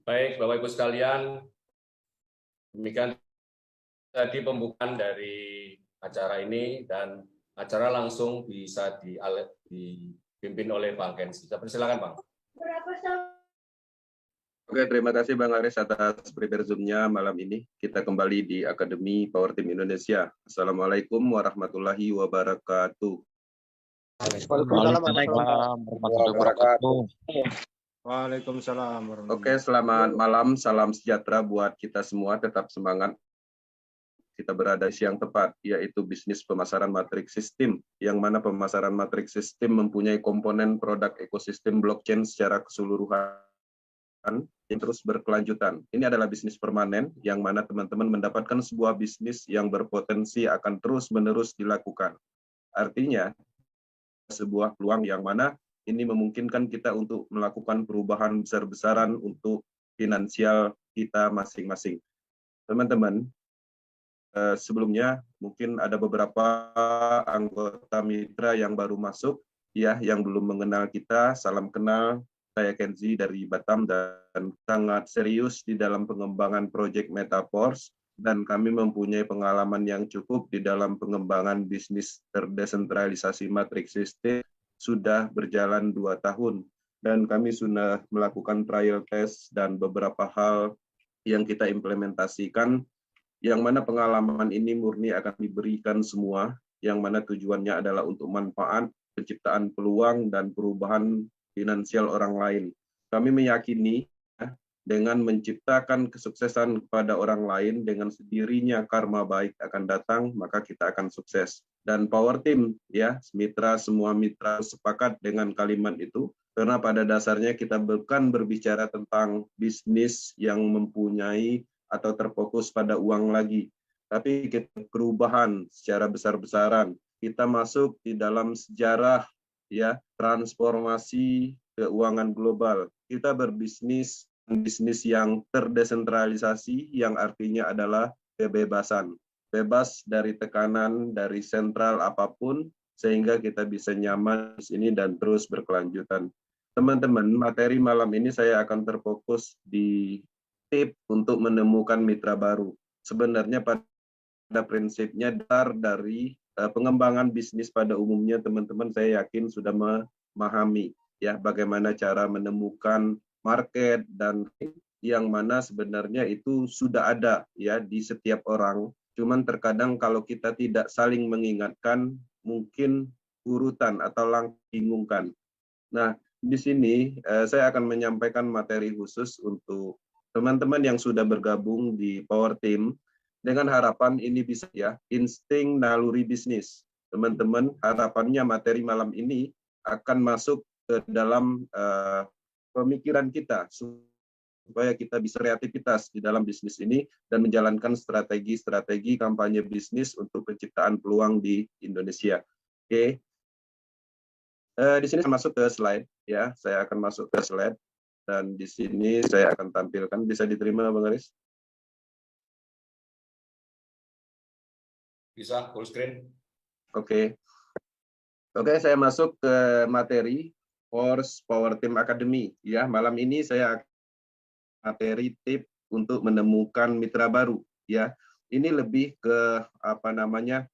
Baik, Bapak Ibu sekalian, demikian tadi pembukaan dari acara ini dan acara langsung bisa dipimpin oleh Bang Kenzi. Silakan, Bang. Oke, terima kasih Bang Aris atas prepare Zoom-nya malam ini. Kita kembali di Akademi Power Team Indonesia. Assalamualaikum warahmatullahi wabarakatuh. Waalaikumsalam warahmatullahi wabarakatuh. Waalaikumsalam warahmatullahi Oke, selamat malam, salam sejahtera buat kita semua. Tetap semangat. Kita berada di siang tepat, yaitu bisnis pemasaran matriks sistem, yang mana pemasaran matriks sistem mempunyai komponen produk ekosistem blockchain secara keseluruhan yang terus berkelanjutan. Ini adalah bisnis permanen yang mana teman-teman mendapatkan sebuah bisnis yang berpotensi akan terus-menerus dilakukan. Artinya, sebuah peluang yang mana ini memungkinkan kita untuk melakukan perubahan besar-besaran untuk finansial kita masing-masing. Teman-teman, sebelumnya mungkin ada beberapa anggota mitra yang baru masuk, ya, yang belum mengenal kita. Salam kenal. Saya Kenzi dari Batam dan sangat serius di dalam pengembangan proyek Metaverse dan kami mempunyai pengalaman yang cukup di dalam pengembangan bisnis terdesentralisasi matriks sistem sudah berjalan 2 tahun dan kami sudah melakukan trial test dan beberapa hal yang kita implementasikan yang mana pengalaman ini murni akan diberikan semua yang mana tujuannya adalah untuk manfaat, penciptaan peluang dan perubahan finansial orang lain. Kami meyakini dengan menciptakan kesuksesan kepada orang lain dengan sendirinya karma baik akan datang, maka kita akan sukses. Dan Power Team, ya, semua mitra sepakat dengan kalimat itu karena pada dasarnya kita bukan berbicara tentang bisnis yang mempunyai atau terfokus pada uang lagi, tapi kita perubahan secara besar-besaran. Kita masuk di dalam sejarah, ya, transformasi keuangan global. Kita berbisnis yang terdesentralisasi yang artinya adalah kebebasan. Bebas dari tekanan dari sentral apapun sehingga kita bisa nyaman di sini dan terus berkelanjutan. Teman-teman, materi malam ini saya akan terfokus di tip untuk menemukan mitra baru. Sebenarnya pada prinsipnya dasar dari pengembangan bisnis pada umumnya teman-teman saya yakin sudah memahami ya bagaimana cara menemukan market dan yang mana sebenarnya itu sudah ada ya di setiap orang. Cuman terkadang kalau kita tidak saling mengingatkan mungkin urutan atau langsung bingungkan. Nah, di sini saya akan menyampaikan materi khusus untuk teman-teman yang sudah bergabung di Power Team dengan harapan ini bisa ya insting naluri bisnis. Teman-teman, harapannya materi malam ini akan masuk ke dalam pemikiran kita supaya kita bisa kreativitas di dalam bisnis ini dan menjalankan strategi-strategi kampanye bisnis untuk penciptaan peluang di Indonesia. Oke. Di sini saya masuk ke slide ya. Saya akan masuk ke slide dan di sini saya akan tampilkan, bisa diterima Bang Aris? Bisa, full screen. Oke. Oke, saya masuk ke materi Force Power Team Academy. Ya, malam ini saya materi tip untuk menemukan mitra baru. Ya, ini lebih ke apa namanya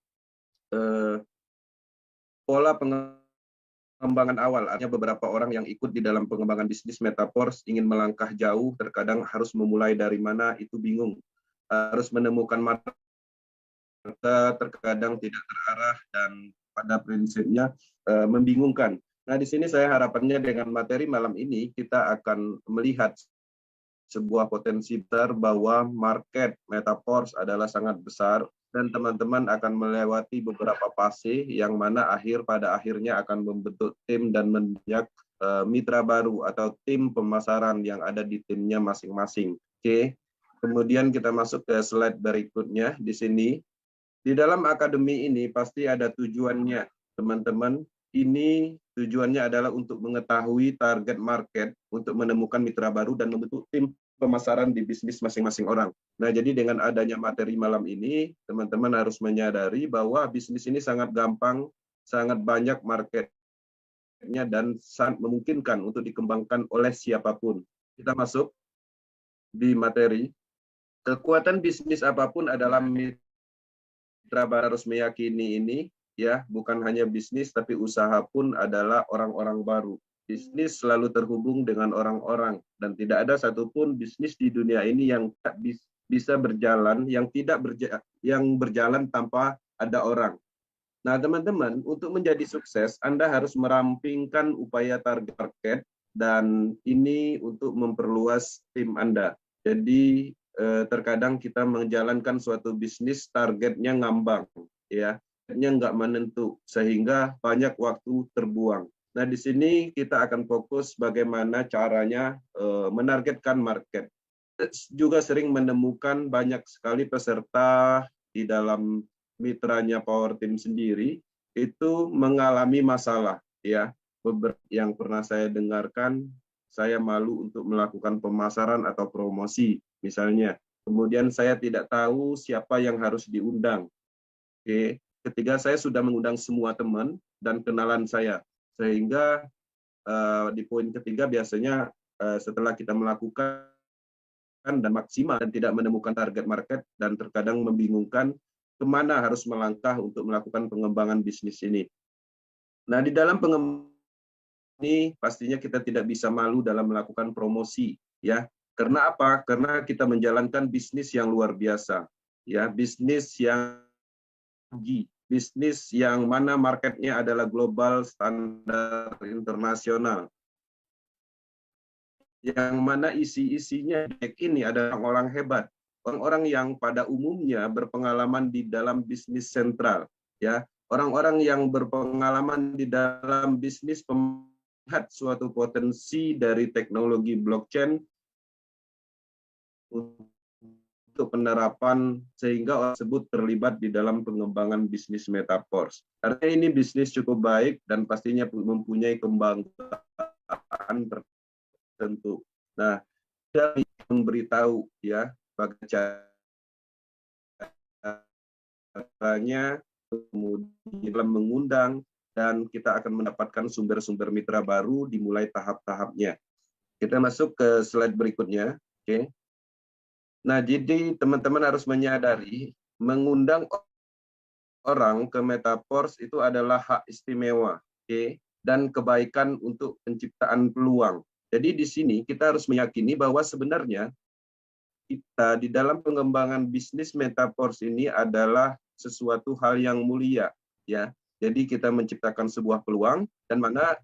pola pengembangan awal. Artinya beberapa orang yang ikut di dalam pengembangan bisnis Metaverse ingin melangkah jauh, terkadang harus memulai dari mana itu bingung. Harus menemukan market terkadang tidak terarah dan pada prinsipnya membingungkan. Nah, di sini saya harapannya dengan materi malam ini kita akan melihat sebuah potensi besar bahwa market Metaverse adalah sangat besar dan teman-teman akan melewati beberapa fase yang mana pada akhirnya akan membentuk tim dan menjadi mitra baru atau tim pemasaran yang ada di timnya masing-masing. Oke. Kemudian kita masuk ke slide berikutnya di sini. Di dalam akademi ini pasti ada tujuannya, teman-teman. Ini tujuannya adalah untuk mengetahui target market, untuk menemukan mitra baru dan membentuk tim pemasaran di bisnis masing-masing orang. Nah, jadi dengan adanya materi malam ini, teman-teman harus menyadari bahwa bisnis ini sangat gampang, sangat banyak marketnya dan sangat memungkinkan untuk dikembangkan oleh siapapun. Kita masuk. di materi. Kekuatan bisnis apapun adalah mitra baru harus meyakini ini, ya, bukan hanya bisnis tapi usaha pun adalah orang-orang baru. Bisnis selalu terhubung dengan orang-orang dan tidak ada satupun bisnis di dunia ini yang tak bisa berjalan, yang berjalan tanpa ada orang. Nah, teman-teman, untuk menjadi sukses, Anda harus merampingkan upaya target market, dan ini untuk memperluas tim Anda. Jadi, terkadang kita menjalankan suatu bisnis, targetnya ngambang, ya, targetnya nggak menentu, sehingga banyak waktu terbuang. Nah, di sini kita akan fokus bagaimana caranya menargetkan market. Juga sering menemukan banyak sekali peserta di dalam mitranya Power Team sendiri itu mengalami masalah, ya. Yang pernah saya dengarkan, saya malu untuk melakukan pemasaran atau promosi misalnya, kemudian saya tidak tahu siapa yang harus diundang. Oke, ketiga, saya sudah mengundang semua teman dan kenalan saya, sehingga di poin ketiga biasanya setelah kita melakukan dan maksimal dan tidak menemukan target market dan terkadang membingungkan kemana harus melangkah untuk melakukan pengembangan bisnis ini. Nah, di dalam pengembangan ini pastinya kita tidak bisa malu dalam melakukan promosi, ya. Karena apa? Karena kita menjalankan bisnis yang luar biasa, ya, bisnis yang tinggi, bisnis yang mana marketnya adalah global, standar internasional, yang mana isi-isinya ini ada orang-orang hebat, orang-orang yang pada umumnya berpengalaman di dalam bisnis sentral, ya, orang-orang yang berpengalaman di dalam bisnis, melihat suatu potensi dari teknologi blockchain untuk penerapan sehingga orang tersebut terlibat di dalam pengembangan bisnis Metaverse. Karena ini bisnis cukup baik dan pastinya mempunyai kembangkan tertentu. Nah, kita memberitahu, ya, bagaimana caranya, kemudian mengundang, dan kita akan mendapatkan sumber-sumber mitra baru dimulai tahap-tahapnya. Kita masuk ke slide berikutnya. Oke. Nah, jadi teman-teman harus menyadari mengundang orang ke Metaverse itu adalah hak istimewa, oke, dan kebaikan untuk penciptaan peluang. Jadi di sini kita harus meyakini bahwa sebenarnya kita di dalam pengembangan bisnis Metaverse ini adalah sesuatu hal yang mulia, ya. Jadi kita menciptakan sebuah peluang dan mana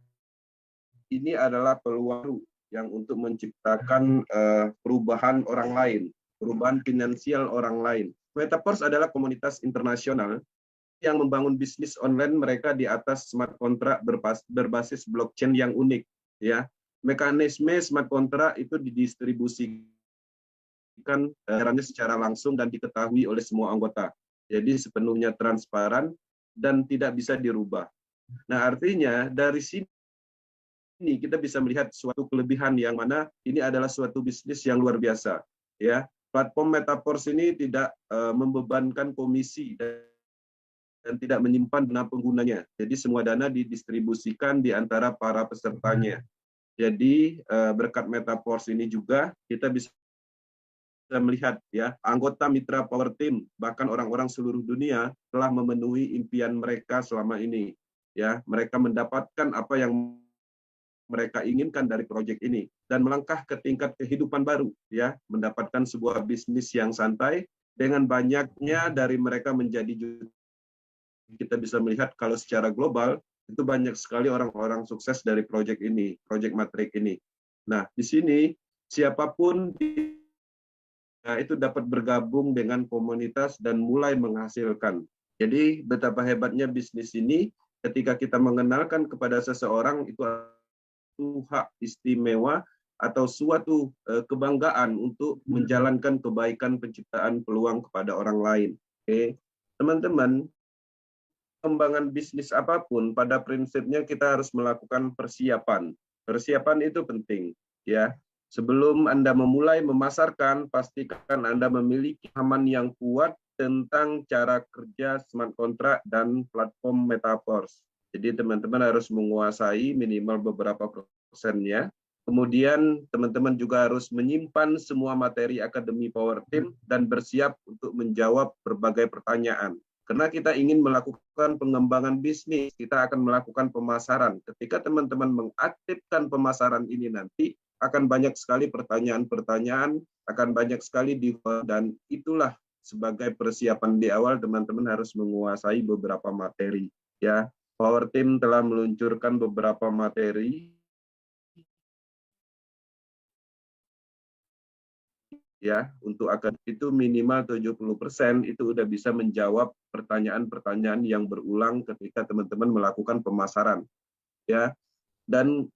ini adalah peluang yang untuk menciptakan perubahan orang lain, perubahan finansial orang lain. Metaverse adalah komunitas internasional yang membangun bisnis online mereka di atas smart contract berbasis blockchain yang unik, ya. Mekanisme smart contract itu didistribusikan caranya secara langsung dan diketahui oleh semua anggota. Jadi sepenuhnya transparan dan tidak bisa dirubah. Nah, artinya dari sini kita bisa melihat suatu kelebihan yang mana ini adalah suatu bisnis yang luar biasa, ya. Platform Metaverse ini tidak membebankan komisi dan tidak menyimpan dana penggunanya. Jadi semua dana didistribusikan di antara para pesertanya. Jadi berkat Metaverse ini juga kita bisa melihat, ya, anggota mitra Power Team bahkan orang-orang seluruh dunia telah memenuhi impian mereka selama ini, ya. Mereka mendapatkan apa yang mereka inginkan dari proyek ini dan melangkah ke tingkat kehidupan baru, ya, mendapatkan sebuah bisnis yang santai dengan banyaknya dari mereka menjadi. Kita bisa melihat kalau secara global itu banyak sekali orang-orang sukses dari proyek ini, proyek Matrix ini. Nah, di sini siapapun itu dapat bergabung dengan komunitas dan mulai menghasilkan. Jadi betapa hebatnya bisnis ini ketika kita mengenalkan kepada seseorang itu hak istimewa atau suatu kebanggaan untuk menjalankan kebaikan penciptaan peluang kepada orang lain. Oke, teman-teman, pengembangan bisnis apapun pada prinsipnya kita harus melakukan persiapan. Persiapan itu penting, ya. Sebelum Anda memulai memasarkan, pastikan Anda memiliki pemahaman yang kuat tentang cara kerja smart contract dan platform Metaverse. Jadi teman-teman harus menguasai minimal beberapa persennya, Kemudian teman-teman juga harus menyimpan semua materi Akademi Power Team dan bersiap untuk menjawab berbagai pertanyaan. Karena kita ingin melakukan pengembangan bisnis, kita akan melakukan pemasaran. Ketika teman-teman mengaktifkan pemasaran ini nanti, akan banyak sekali pertanyaan-pertanyaan, akan banyak sekali dan itulah sebagai persiapan di awal teman-teman harus menguasai beberapa materi. Ya, Power Team telah meluncurkan beberapa materi ya untuk akan itu minimal 70% itu udah bisa menjawab pertanyaan-pertanyaan yang berulang ketika teman-teman melakukan pemasaran ya. Dan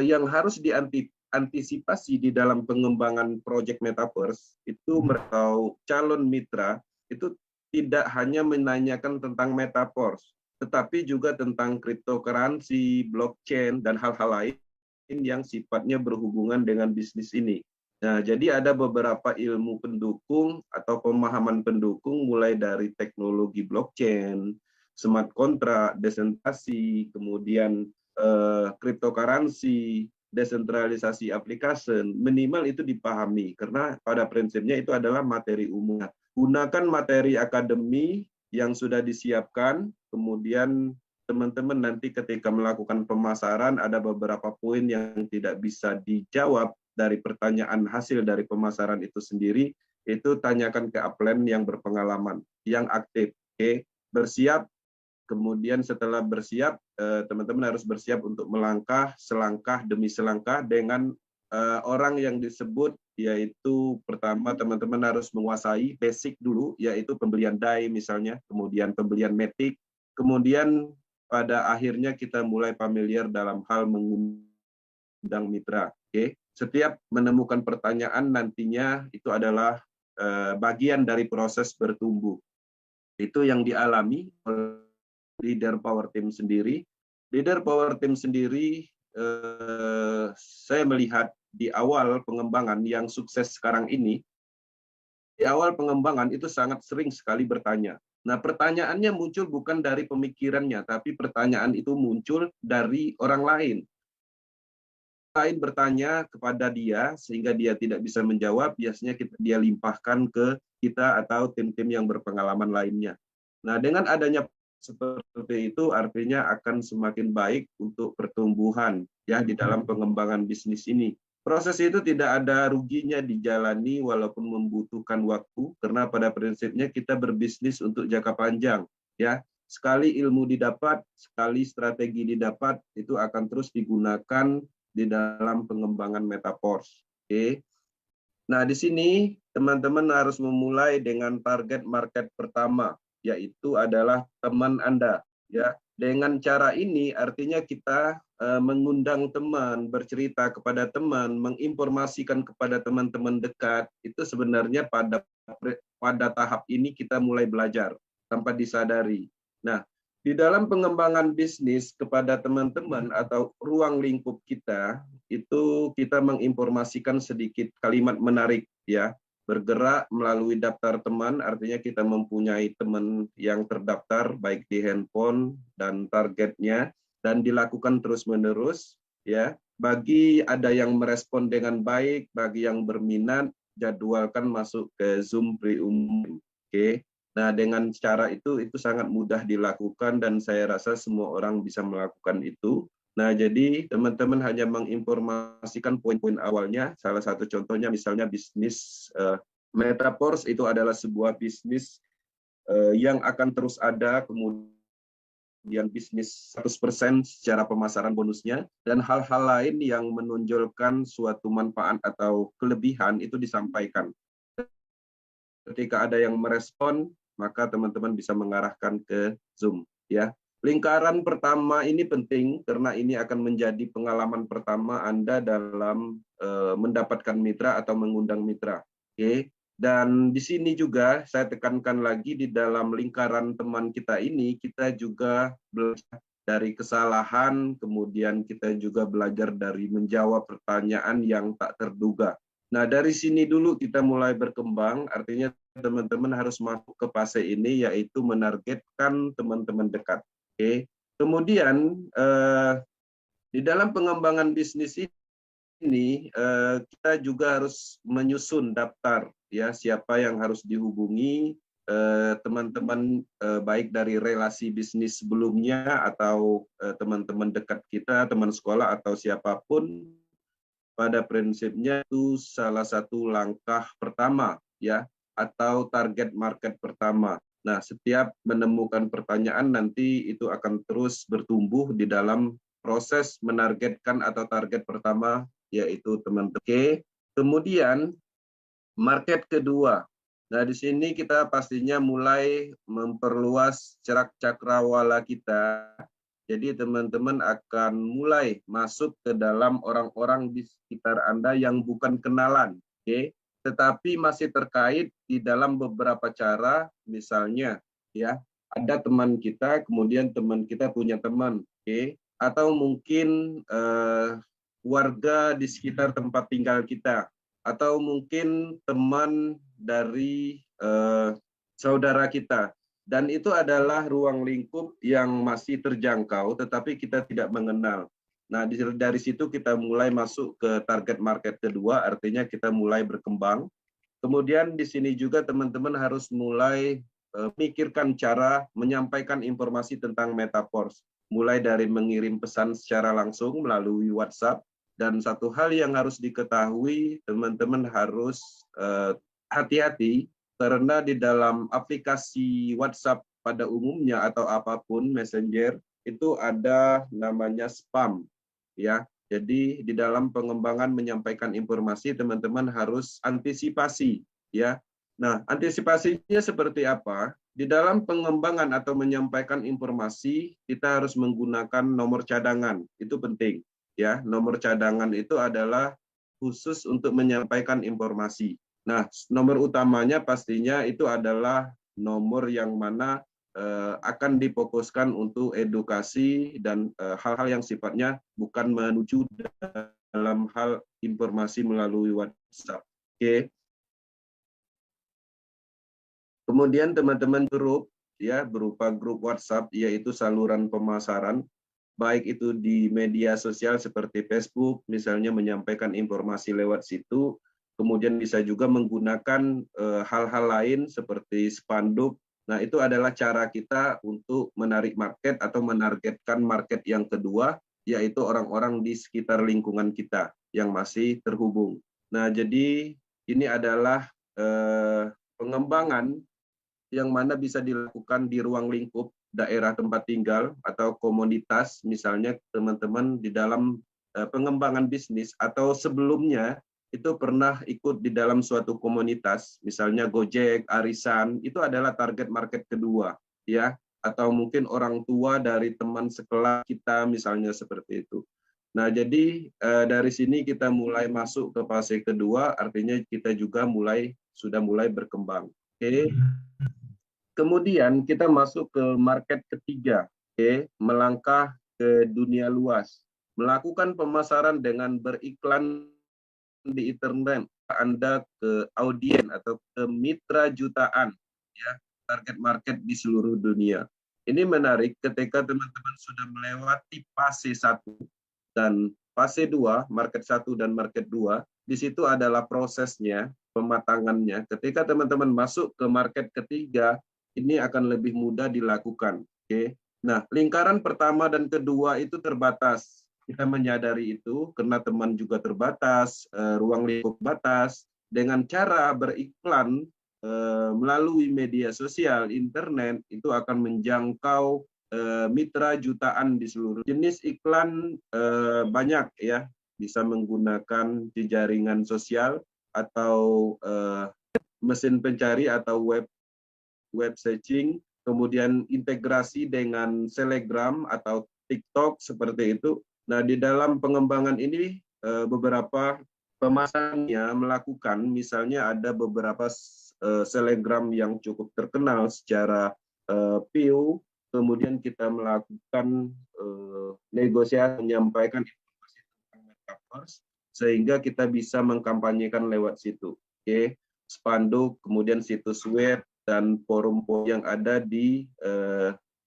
yang harus diantisipasi di dalam pengembangan project metaverse itu mereka calon mitra itu tidak hanya menanyakan tentang metaverse tetapi juga tentang cryptocurrency, blockchain dan hal-hal lain yang sifatnya berhubungan dengan bisnis ini. Nah, jadi ada beberapa ilmu pendukung atau pemahaman pendukung mulai dari teknologi blockchain, smart contract, desentralisasi, kemudian cryptocurrency, desentralisasi application, minimal itu dipahami karena pada prinsipnya itu adalah materi umum. Gunakan materi akademi yang sudah disiapkan, kemudian teman-teman nanti ketika melakukan pemasaran ada beberapa poin yang tidak bisa dijawab dari pertanyaan hasil dari pemasaran itu sendiri, itu tanyakan ke upline yang berpengalaman, yang aktif. Oke, bersiap. Kemudian setelah bersiap, teman-teman harus bersiap untuk melangkah selangkah demi selangkah dengan orang yang disebut, yaitu pertama teman-teman harus menguasai basic dulu, yaitu pembelian DAI misalnya, kemudian pembelian matic, kemudian pada akhirnya kita mulai familiar dalam hal mengundang mitra. Oke. Setiap menemukan pertanyaan nantinya itu adalah bagian dari proses bertumbuh. Itu yang dialami oleh leader Power Team sendiri. Leader Power Team sendiri, saya melihat di awal pengembangan yang sukses sekarang ini, di awal pengembangan itu sangat sering sekali bertanya. Nah, pertanyaannya muncul bukan dari pemikirannya, tapi pertanyaan itu muncul dari orang lain. Lain bertanya kepada dia sehingga dia tidak bisa menjawab, biasanya dia limpahkan ke kita atau tim-tim yang berpengalaman lainnya. Nah, dengan adanya seperti itu artinya akan semakin baik untuk pertumbuhan ya di dalam pengembangan bisnis ini. Proses itu tidak ada ruginya dijalani walaupun membutuhkan waktu karena pada prinsipnya kita berbisnis untuk jangka panjang ya. Sekali ilmu didapat, sekali strategi didapat, itu akan terus digunakan di dalam pengembangan metaverse. Oke. Nah, di sini teman-teman harus memulai dengan target market pertama, yaitu adalah teman Anda. Ya, dengan cara ini artinya kita mengundang teman, bercerita kepada teman, menginformasikan kepada teman-teman dekat. Itu sebenarnya pada tahap ini kita mulai belajar tanpa disadari. Nah, di dalam pengembangan bisnis kepada teman-teman atau ruang lingkup kita, itu kita menginformasikan sedikit kalimat menarik ya. Bergerak melalui daftar teman, artinya kita mempunyai teman yang terdaftar baik di handphone dan targetnya, dan dilakukan terus-menerus ya. Bagi ada yang merespon dengan baik, bagi yang berminat, jadwalkan masuk ke Zoom pre-umum. Oke. Nah, dengan cara itu sangat mudah dilakukan dan saya rasa semua orang bisa melakukan itu. Nah, jadi teman-teman hanya menginformasikan poin-poin awalnya. Salah satu contohnya misalnya bisnis metaverse itu adalah sebuah bisnis yang akan terus ada, kemudian bisnis 100% secara pemasaran bonusnya, dan hal-hal lain yang menonjolkan suatu manfaat atau kelebihan itu disampaikan. Ketika ada yang merespon, maka teman-teman bisa mengarahkan ke Zoom ya. Lingkaran pertama ini penting karena ini akan menjadi pengalaman pertama Anda dalam mendapatkan mitra atau mengundang mitra. Oke. Dan di sini juga saya tekankan lagi di dalam lingkaran teman kita ini kita juga belajar dari kesalahan, kemudian kita juga belajar dari menjawab pertanyaan yang tak terduga. Nah, dari sini dulu kita mulai berkembang, artinya teman-teman harus masuk ke fase ini, yaitu menargetkan teman-teman dekat. Oke. Kemudian, di dalam pengembangan bisnis ini, ini kita juga harus menyusun daftar ya siapa yang harus dihubungi, teman-teman baik dari relasi bisnis sebelumnya atau teman-teman dekat kita, teman sekolah atau siapapun. Pada prinsipnya itu salah satu langkah pertama ya atau target market pertama. Nah, setiap menemukan pertanyaan nanti itu akan terus bertumbuh di dalam proses menargetkan atau target pertama yaitu teman-teman. Kemudian market kedua. Nah, di sini kita pastinya mulai memperluas cerak cakrawala kita. Jadi teman-teman akan mulai masuk ke dalam orang-orang di sekitar Anda yang bukan kenalan, oke? Tetapi masih terkait di dalam beberapa cara, misalnya ya, ada teman kita, kemudian teman kita punya teman, oke? Atau mungkin warga di sekitar tempat tinggal kita, atau mungkin teman dari saudara kita. Dan itu adalah ruang lingkup yang masih terjangkau, tetapi kita tidak mengenal. Nah, dari situ kita mulai masuk ke target market kedua, artinya kita mulai berkembang. Kemudian di sini juga teman-teman harus mulai pikirkan cara menyampaikan informasi tentang Metaverse. Mulai dari mengirim pesan secara langsung melalui WhatsApp. Dan satu hal yang harus diketahui, teman-teman harus hati-hati, karena di dalam aplikasi WhatsApp pada umumnya atau apapun Messenger itu ada namanya spam ya. Jadi di dalam pengembangan menyampaikan informasi teman-teman harus antisipasi ya. Nah, antisipasinya seperti apa? Di dalam pengembangan atau menyampaikan informasi kita harus menggunakan nomor cadangan. Itu penting ya. Nomor cadangan itu adalah khusus untuk menyampaikan informasi. Nah, nomor utamanya pastinya itu adalah nomor yang mana akan difokuskan untuk edukasi dan hal-hal yang sifatnya bukan menuju dalam hal informasi melalui WhatsApp. Oke. Kemudian teman-teman grup ya berupa grup WhatsApp yaitu saluran pemasaran baik itu di media sosial seperti Facebook misalnya menyampaikan informasi lewat situ. Kemudian bisa juga menggunakan hal-hal lain seperti spanduk. Nah, itu adalah cara kita untuk menarik market atau menargetkan market yang kedua, yaitu orang-orang di sekitar lingkungan kita yang masih terhubung. Nah, jadi ini adalah pengembangan yang mana bisa dilakukan di ruang lingkup daerah tempat tinggal atau komunitas, misalnya teman-teman di dalam pengembangan bisnis atau sebelumnya itu pernah ikut di dalam suatu komunitas, misalnya Gojek, Arisan, itu adalah target market kedua, ya, atau mungkin orang tua dari teman sekelas kita, misalnya seperti itu. Nah, jadi dari sini kita mulai masuk ke fase kedua, artinya kita juga sudah mulai berkembang. Oke. Kemudian kita masuk ke market ketiga, oke, melangkah ke dunia luas, melakukan pemasaran dengan beriklan di internet, Anda ke audien atau ke mitra jutaan, ya, target market di seluruh dunia. Ini menarik ketika teman-teman sudah melewati fase 1 dan fase 2, market 1 dan market 2, di situ adalah prosesnya, pematangannya. Ketika teman-teman masuk ke market ketiga, ini akan lebih mudah dilakukan. Oke. Nah, lingkaran pertama dan kedua itu terbatas. Kita menyadari itu karena teman juga terbatas, ruang lingkup batas. Dengan cara beriklan melalui media sosial, internet, itu akan menjangkau mitra jutaan di seluruh jenis iklan banyak ya, bisa menggunakan jaringan sosial atau mesin pencari atau web searching, kemudian integrasi dengan Telegram atau TikTok seperti itu. Nah, di dalam pengembangan ini beberapa pemasarnya melakukan, misalnya ada beberapa Telegram yang cukup terkenal secara view, kemudian kita melakukan negosiasi menyampaikan informasi tentang Metaverse sehingga kita bisa mengkampanyekan lewat situ. Oke, spanduk, kemudian situs web dan forum yang ada di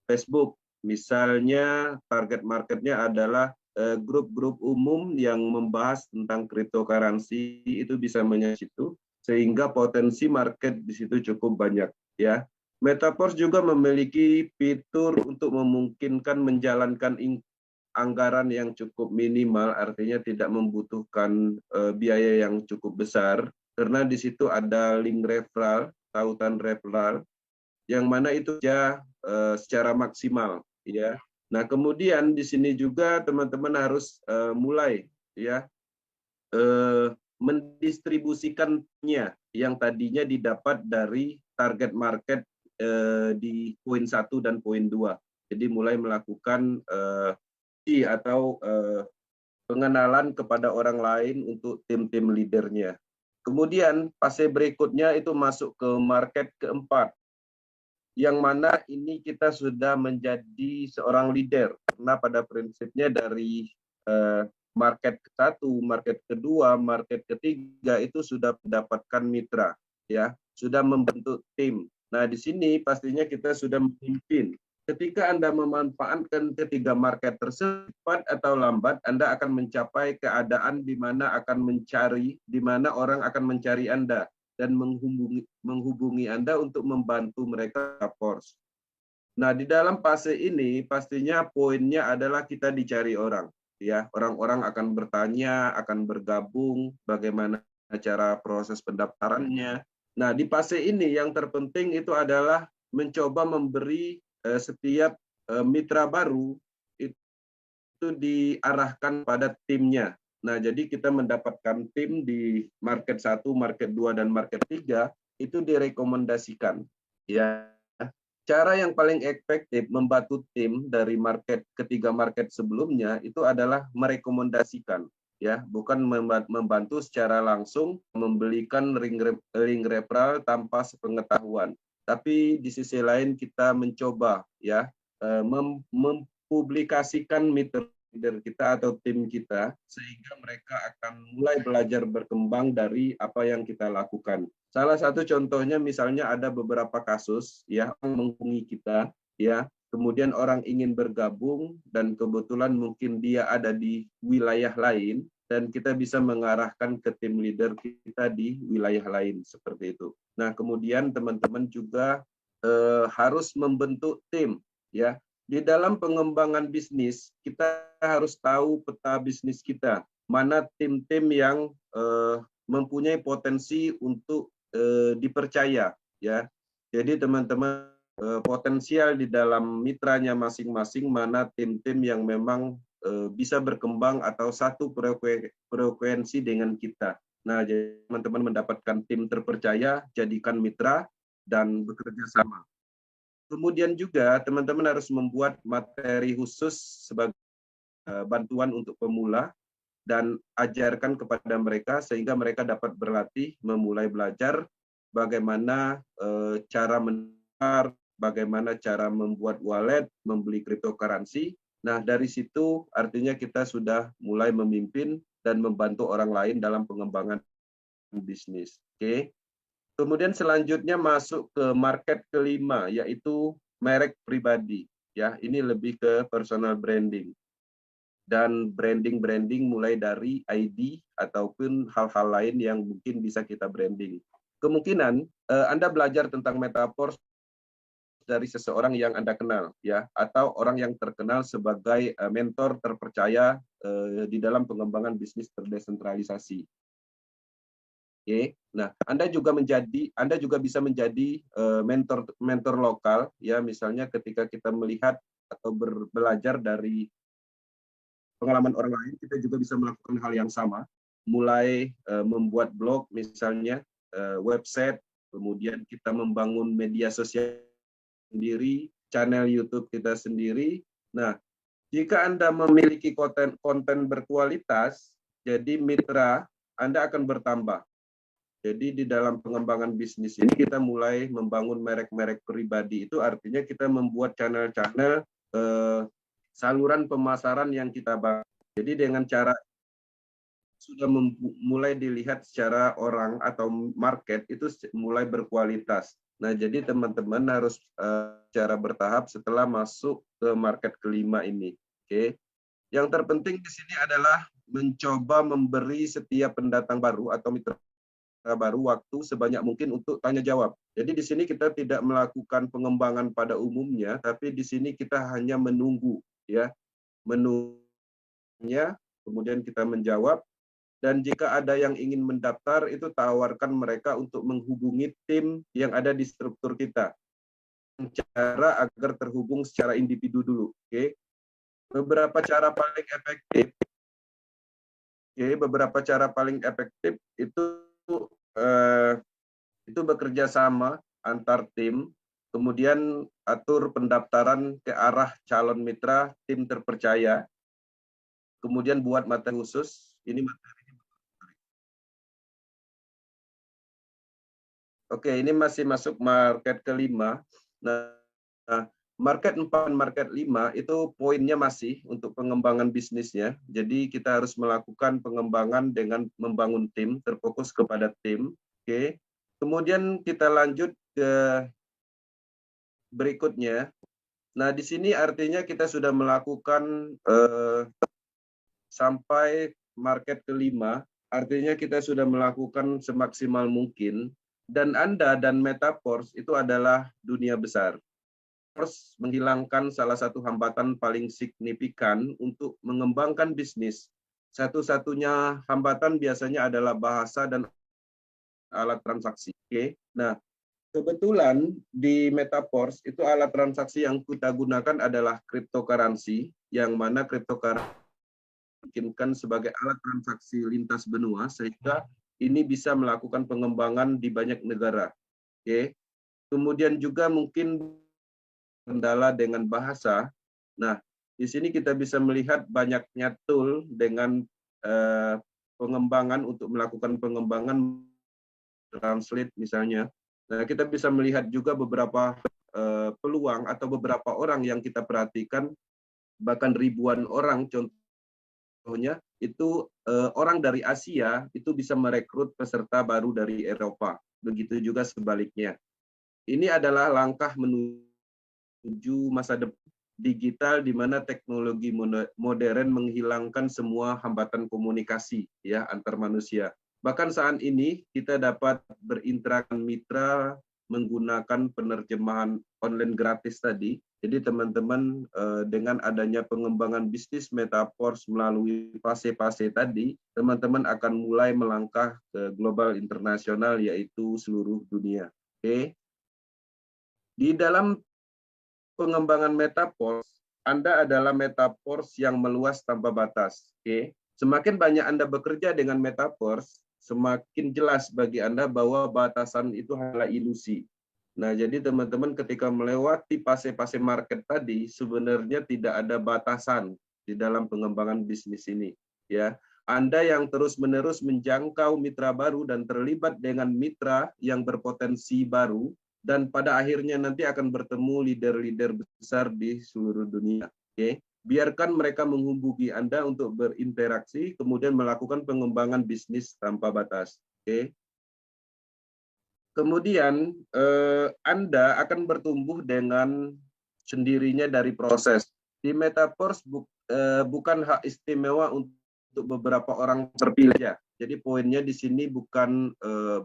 Facebook. Misalnya target marketnya adalah grup-grup umum yang membahas tentang cryptocurrency itu bisa menyertai situ, sehingga potensi market di situ cukup banyak ya. Metaverse juga memiliki fitur untuk memungkinkan menjalankan anggaran yang cukup minimal, artinya tidak membutuhkan biaya yang cukup besar, karena di situ ada link referral, tautan referral, yang mana itu ya secara maksimal ya. Nah, kemudian di sini juga teman-teman harus mulai ya mendistribusikannya yang tadinya didapat dari target market di poin 1 dan poin 2. Jadi mulai melakukan atau pengenalan kepada orang lain untuk tim-tim leadernya. Kemudian fase berikutnya itu masuk ke market keempat, yang mana ini kita sudah menjadi seorang leader, karena pada prinsipnya dari market ke-1, market kedua, market ketiga itu sudah mendapatkan mitra, ya, sudah membentuk tim. Nah, di sini pastinya kita sudah memimpin. Ketika Anda memanfaatkan ketiga market tersebut, cepat atau lambat Anda akan mencapai keadaan di mana di mana orang akan mencari Anda dan menghubungi Anda untuk membantu mereka force. Nah, di dalam fase ini pastinya poinnya adalah kita dicari orang, ya. Orang-orang akan bertanya, akan bergabung, bagaimana cara proses pendaftarannya. Nah, di fase ini yang terpenting itu adalah mencoba memberi setiap mitra baru itu diarahkan pada timnya. Nah, jadi kita mendapatkan tim di market 1, market 2, dan market 3 itu direkomendasikan. Ya, cara yang paling efektif membantu tim dari market ketiga market sebelumnya itu adalah merekomendasikan, ya, bukan membantu secara langsung membelikan link referral tanpa sepengetahuan. Tapi di sisi lain kita mencoba ya mempublikasikan mitra leader kita atau tim kita, sehingga mereka akan mulai belajar berkembang dari apa yang kita lakukan. Salah satu contohnya misalnya ada beberapa kasus ya menghubungi kita ya, kemudian orang ingin bergabung dan kebetulan mungkin dia ada di wilayah lain dan kita bisa mengarahkan ke tim leader kita di wilayah lain seperti itu. Nah, kemudian teman-teman juga harus membentuk tim ya. Di dalam pengembangan bisnis, kita harus tahu peta bisnis kita, mana tim-tim yang mempunyai potensi untuk dipercaya ya. Jadi teman-teman potensial di dalam mitranya masing-masing, mana tim-tim yang memang bisa berkembang atau satu frekuensi dengan kita. Nah, jadi teman-teman mendapatkan tim terpercaya, jadikan mitra dan bekerja sama. Kemudian juga teman-teman harus membuat materi khusus sebagai bantuan untuk pemula dan ajarkan kepada mereka sehingga mereka dapat berlatih, memulai belajar bagaimana cara menukar, bagaimana cara membuat wallet, membeli cryptocurrency. Nah, dari situ artinya kita sudah mulai memimpin dan membantu orang lain dalam pengembangan bisnis. Oke. Kemudian selanjutnya masuk ke market kelima, yaitu merek pribadi. Ya, ini lebih ke personal branding. Dan branding mulai dari ID ataupun hal-hal lain yang mungkin bisa kita branding. Kemungkinan Anda belajar tentang metaverse dari seseorang yang Anda kenal, ya, atau orang yang terkenal sebagai mentor terpercaya di dalam pengembangan bisnis terdesentralisasi. Oke, nah Anda juga bisa menjadi mentor lokal, ya, misalnya ketika kita melihat atau belajar dari pengalaman orang lain, kita juga bisa melakukan hal yang sama, mulai membuat blog misalnya, website, kemudian kita membangun media sosial sendiri, channel YouTube kita sendiri. Nah, jika Anda memiliki konten berkualitas, jadi mitra Anda akan bertambah. Jadi di dalam pengembangan bisnis ini kita mulai membangun merek-merek pribadi, itu artinya kita membuat channel-channel saluran pemasaran yang kita bangun. Jadi dengan cara sudah mulai dilihat secara orang atau market itu mulai berkualitas. Nah, jadi teman-teman harus secara bertahap setelah masuk ke market kelima ini. Oke. Yang terpenting di sini adalah mencoba memberi setiap pendatang baru atau mitra baru waktu sebanyak mungkin untuk tanya jawab. Jadi di sini kita tidak melakukan pengembangan pada umumnya, tapi di sini kita hanya menunggu, ya, menunggunya, kemudian kita menjawab. Dan jika ada yang ingin mendaftar, itu tawarkan mereka untuk menghubungi tim yang ada di struktur kita, cara agar terhubung secara individu dulu. Oke, beberapa cara paling efektif. Beberapa cara paling efektif itu bekerja sama antar tim, kemudian atur pendaftaran ke arah calon mitra tim terpercaya, kemudian buat materi khusus. Ini materinya. Oke, ini masih masuk market kelima. Nah, market 4, market 5 itu poinnya masih untuk pengembangan bisnisnya. Jadi kita harus melakukan pengembangan dengan membangun tim, terfokus kepada tim. Oke. Kemudian kita lanjut ke berikutnya. Nah, di sini artinya kita sudah melakukan sampai market kelima, artinya kita sudah melakukan semaksimal mungkin. Dan Anda dan Metaforce itu adalah dunia besar. Harus menghilangkan salah satu hambatan paling signifikan untuk mengembangkan bisnis. Satu-satunya hambatan biasanya adalah bahasa dan alat transaksi. Oke. Nah, kebetulan di Metaforce itu alat transaksi yang kita gunakan adalah cryptocurrency, yang mana cryptocurrency dimungkinkan sebagai alat transaksi lintas benua, sehingga ini bisa melakukan pengembangan di banyak negara. Oke. Kemudian juga mungkin kendala dengan bahasa. Nah, di sini kita bisa melihat banyaknya tool dengan pengembangan untuk melakukan pengembangan translate misalnya. Nah, kita bisa melihat juga beberapa peluang atau beberapa orang yang kita perhatikan, bahkan ribuan orang, contohnya itu orang dari Asia itu bisa merekrut peserta baru dari Eropa. Begitu juga sebaliknya. Ini adalah langkah menuju masa depan digital di mana teknologi modern menghilangkan semua hambatan komunikasi, ya, antar manusia. Bahkan saat ini kita dapat berinteraksi mitra menggunakan penerjemahan online gratis tadi. Jadi teman-teman dengan adanya pengembangan bisnis Metaforce melalui fase-fase tadi, teman-teman akan mulai melangkah ke global internasional, yaitu seluruh dunia. Oke. Di dalam pengembangan Metaforce, Anda adalah Metaforce yang meluas tanpa batas. Oke. Semakin banyak Anda bekerja dengan Metaforce, semakin jelas bagi Anda bahwa batasan itu hanyalah ilusi. Nah, jadi teman-teman ketika melewati fase-fase market tadi, sebenarnya tidak ada batasan di dalam pengembangan bisnis ini. Ya, Anda yang terus-menerus menjangkau mitra baru dan terlibat dengan mitra yang berpotensi baru, dan pada akhirnya nanti akan bertemu leader-leader besar di seluruh dunia. Oke, biarkan mereka menghubungi Anda untuk berinteraksi, kemudian melakukan pengembangan bisnis tanpa batas. Oke. Kemudian Anda akan bertumbuh dengan sendirinya dari proses. Di Metaforce bukan hak istimewa untuk beberapa orang terpilih ya. Jadi poinnya di sini bukan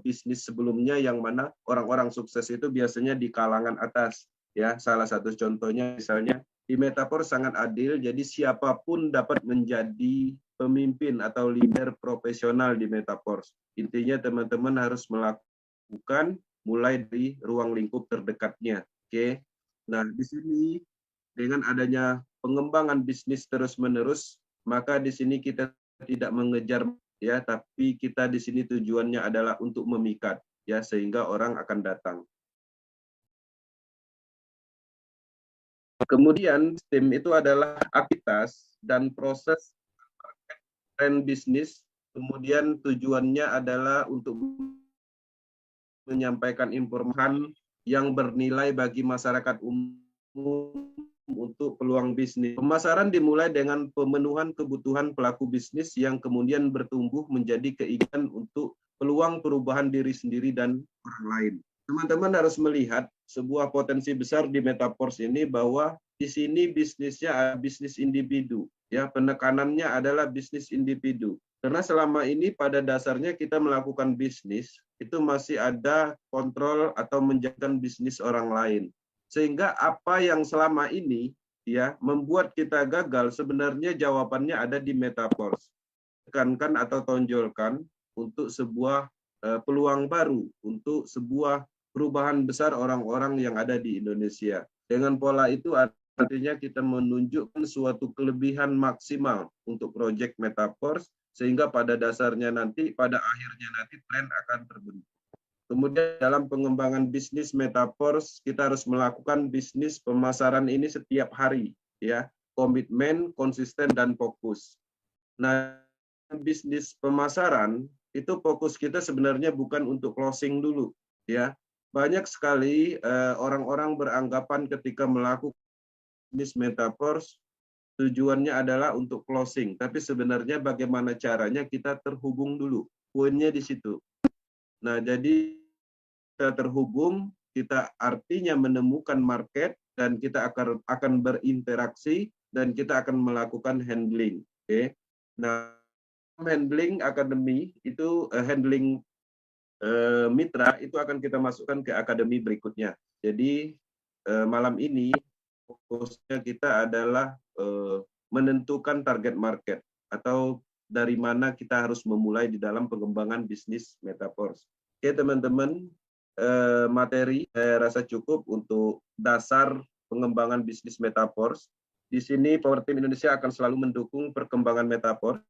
bisnis sebelumnya yang mana orang-orang sukses itu biasanya di kalangan atas. Ya, salah satu contohnya misalnya di Metaforce sangat adil, jadi siapapun dapat menjadi pemimpin atau leader profesional di Metaforce. Intinya teman-teman harus melakukan mulai dari ruang lingkup terdekatnya. Oke. Nah, di sini dengan adanya pengembangan bisnis terus-menerus, maka di sini kita tidak mengejar, ya, tapi kita di sini tujuannya adalah untuk memikat, ya, sehingga orang akan datang. Kemudian tim itu adalah aktivitas dan proses tren bisnis, kemudian tujuannya adalah untuk menyampaikan informasi yang bernilai bagi masyarakat umum untuk peluang bisnis. Pemasaran dimulai dengan pemenuhan kebutuhan pelaku bisnis yang kemudian bertumbuh menjadi keinginan untuk peluang perubahan diri sendiri dan orang lain. Teman-teman harus melihat sebuah potensi besar di Metaforce ini bahwa di sini bisnisnya bisnis individu. Ya, penekanannya adalah bisnis individu. Karena selama ini pada dasarnya kita melakukan bisnis itu masih ada kontrol atau menjalankan bisnis orang lain. Sehingga apa yang selama ini ya membuat kita gagal sebenarnya jawabannya ada di Metaverse. Tekankan atau tonjolkan untuk sebuah peluang baru, untuk sebuah perubahan besar orang-orang yang ada di Indonesia. Dengan pola itu artinya kita menunjukkan suatu kelebihan maksimal untuk proyek Metaverse sehingga pada dasarnya nanti, pada akhirnya nanti tren akan terbentuk. Kemudian dalam pengembangan bisnis Metaverse kita harus melakukan bisnis pemasaran ini setiap hari, ya, komitmen, konsisten dan fokus. Nah, bisnis pemasaran itu fokus kita sebenarnya bukan untuk closing dulu, ya. Banyak sekali orang-orang beranggapan ketika melakukan bisnis Metaverse tujuannya adalah untuk closing, tapi sebenarnya bagaimana caranya kita terhubung dulu. Poinnya di situ. Nah, jadi kita terhubung, kita artinya menemukan market dan kita akan berinteraksi dan kita akan melakukan handling. Oke. Nah, handling academy itu handling mitra itu akan kita masukkan ke akademi berikutnya. Jadi malam ini fokusnya kita adalah menentukan target market atau dari mana kita harus memulai di dalam pengembangan bisnis Metaverse. Oke teman-teman, materi saya rasa cukup untuk dasar pengembangan bisnis Metaverse. Di sini Power Team Indonesia akan selalu mendukung perkembangan Metaverse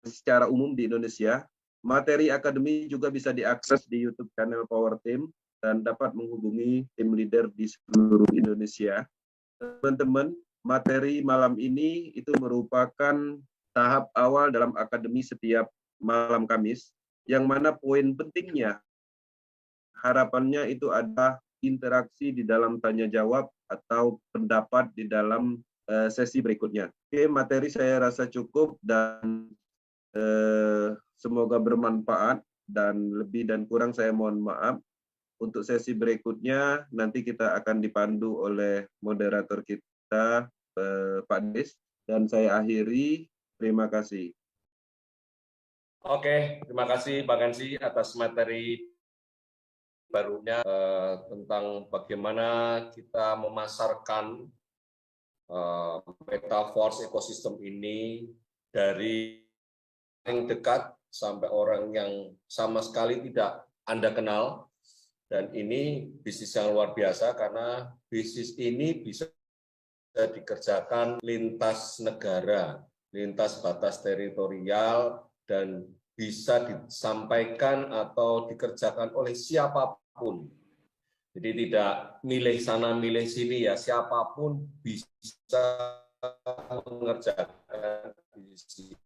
secara umum di Indonesia. Materi akademi juga bisa diakses di YouTube channel Power Team dan dapat menghubungi tim leader di seluruh Indonesia. Teman-teman, materi malam ini itu merupakan tahap awal dalam akademi setiap malam Kamis, yang mana poin pentingnya harapannya itu ada interaksi di dalam tanya jawab atau pendapat di dalam sesi berikutnya. Oke, materi saya rasa cukup dan semoga bermanfaat, dan lebih dan kurang saya mohon maaf. Untuk sesi berikutnya nanti kita akan dipandu oleh moderator kita Pak Des, dan saya akhiri. Terima kasih. Oke, terima kasih Pak Gansi atas materi barunya tentang bagaimana kita memasarkan Metaverse ekosistem ini dari yang dekat sampai orang yang sama sekali tidak Anda kenal. Dan ini bisnis yang luar biasa karena bisnis ini bisa dikerjakan lintas negara, lintas batas teritorial, dan bisa disampaikan atau dikerjakan oleh siapapun. Jadi tidak milih sana, milih sini ya, siapapun bisa mengerjakan bisnis ini.